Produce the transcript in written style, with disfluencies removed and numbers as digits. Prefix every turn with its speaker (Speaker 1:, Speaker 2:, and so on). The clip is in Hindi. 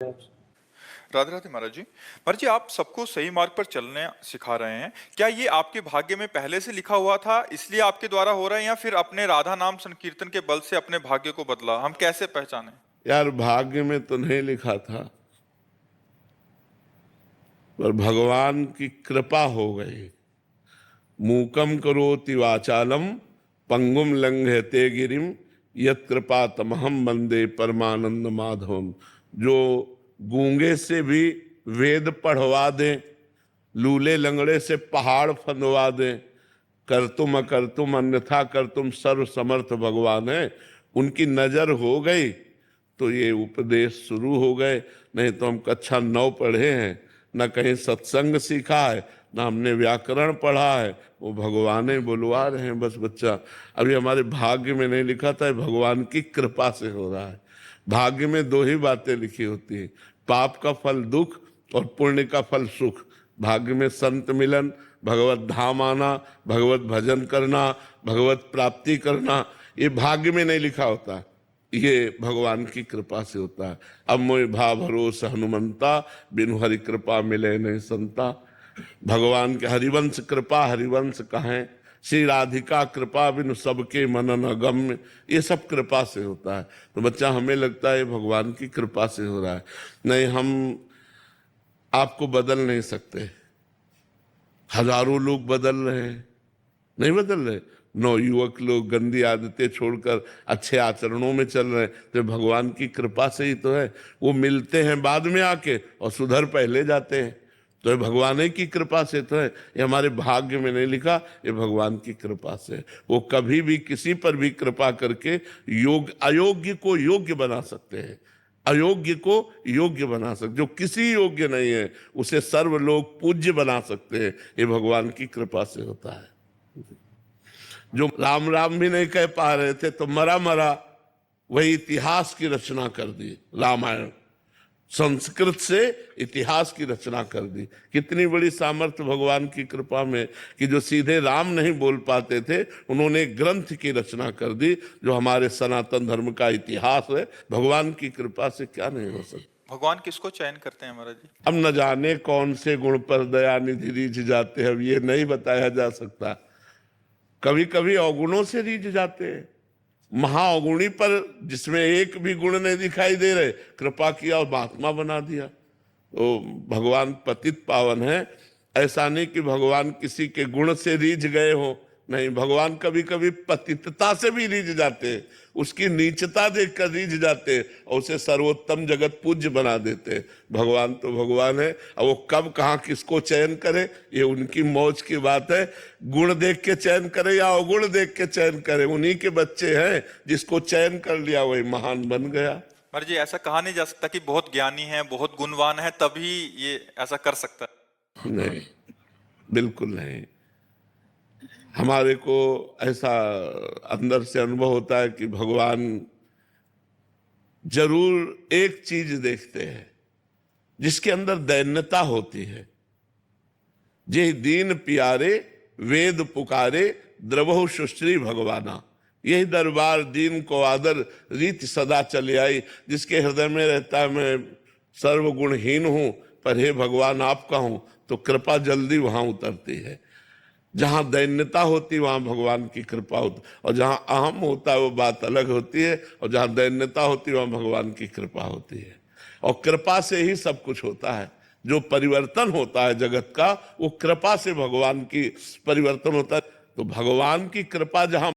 Speaker 1: राधे राधे महाराज जी आप सबको सही मार्ग पर चलने सिखा रहे हैं। क्या ये आपके भाग्य में पहले से लिखा हुआ था इसलिए आपके द्वारा हो रहा है, या फिर अपने राधा नाम संकीर्तन के बल से अपने भाग्य को बदला? हम कैसे पहचाने?
Speaker 2: यार भाग्य में तो नहीं लिखा था, पर भगवान की कृपा हो गई। मूकम करोति वाचालम पंगुम लंघयते गिरिम यत् कृपा तमहम वंदे परमानंद माधवम। जो गूंगे से भी वेद पढ़वा दे, लूले लंगड़े से पहाड़ फंदवा दे, कर तुम अकर तुम अन्यथा कर तुम सर्व समर्थ भगवान है। उनकी नजर हो गई तो ये उपदेश शुरू हो गए। नहीं तो हम कक्षा 9 पढ़े हैं, न कहीं सत्संग सीखा है, ना हमने व्याकरण पढ़ा है। वो भगवान ही बुलवा रहे हैं बस बच्चा। अभी हमारे भाग्य में नहीं लिखा था, भगवान की कृपा से हो रहा है। भाग्य में 2 ही बातें लिखी होती है, पाप का फल दुख और पुण्य का फल सुख। भाग्य में संत मिलन, भगवत धाम आना, भगवत भजन करना, भगवत प्राप्ति करना, ये भाग्य में नहीं लिखा होता, ये भगवान की कृपा से होता है। अब मोय भा भरोस हनुमंता, बिनु हरि कृपा मिले नहीं संता। भगवान के हरिवंश कृपा हरिवंश कहें, श्री राधिका कृपा बिनु सबके मनन अगम्य, ये सब कृपा से होता है। तो बच्चा हमें लगता है भगवान की कृपा से हो रहा है। नहीं, हम आपको बदल नहीं सकते। हजारों लोग बदल रहे हैं, नहीं बदल रहे। 9 युवक लोग गंदी आदतें छोड़कर अच्छे आचरणों में चल रहे हैं, तो भगवान की कृपा से ही तो है। वो मिलते हैं बाद में आके और सुधर पहले जाते हैं, तो ये भगवान की कृपा से तो है। ये हमारे भाग्य में नहीं लिखा, ये भगवान की कृपा से। वो कभी भी किसी पर भी कृपा करके अयोग्य को योग्य बना सकते हैं, अयोग्य को योग्य बना सकते। जो किसी योग्य नहीं है उसे सर्व लोग पूज्य बना सकते हैं, ये भगवान की कृपा से होता है। जो राम राम भी नहीं कह पा रहे थे तो मरा मरा वही इतिहास की रचना कर दी। रामायण संस्कृत से इतिहास की रचना कर दी। कितनी बड़ी सामर्थ्य भगवान की कृपा में कि जो सीधे राम नहीं बोल पाते थे, उन्होंने ग्रंथ की रचना कर दी जो हमारे सनातन धर्म का इतिहास है। भगवान की कृपा से क्या नहीं हो सकता।
Speaker 1: भगवान किसको चयन करते हैं महाराज जी?
Speaker 2: अब न जाने कौन से गुण पर दया निधि रीझ जाते हैं, अब ये नहीं बताया जा सकता। कभी कभी अवगुणों से रीझ जाते हैं। महाअवगुणी पर जिसमें एक भी गुण नहीं दिखाई दे रहे, कृपा किया और महात्मा बना दिया। तो भगवान पतित पावन है। ऐसा नहीं कि भगवान किसी के गुण से रीझ गए हो, नहीं, भगवान कभी कभी पतितता से भी रीझ जाते हैं, उसकी नीचता देखकर रीझ जाते हैं और उसे सर्वोत्तम जगत पूज्य बना देते हैं। भगवान तो भगवान है, और वो कब कहाँ किसको चयन करे ये उनकी मौज की बात है। गुण देख के चयन करे या अवगुण देख के चयन करे, उन्हीं के बच्चे हैं। जिसको चयन कर लिया वही महान बन गया।
Speaker 1: महाराज जी ऐसा कहा नहीं जा सकता कि बहुत ज्ञानी है, बहुत गुणवान है तभी ये ऐसा कर सकता है?
Speaker 2: नहीं, बिल्कुल नहीं। हमारे को ऐसा अंदर से अनुभव होता है कि भगवान जरूर एक चीज देखते हैं जिसके अंदर दैन्यता होती है। जे दीन प्यारे वेद पुकारे द्रवहु सुश्री भगवाना, यही दरबार दीन को आदर रीत सदा चले आई। जिसके हृदय में रहता है मैं सर्वगुणहीन हूं पर हे भगवान आपका हूं, तो कृपा जल्दी वहां उतरती है। जहां दैन्यता होती वहां भगवान की कृपा होती, और जहां अहम होता है वो बात अलग होती है, और जहां दैन्यता होती है वहां भगवान की कृपा होती है। और कृपा से ही सब कुछ होता है। जो परिवर्तन होता है जगत का वो कृपा से भगवान की परिवर्तन होता है। तो भगवान की कृपा जहां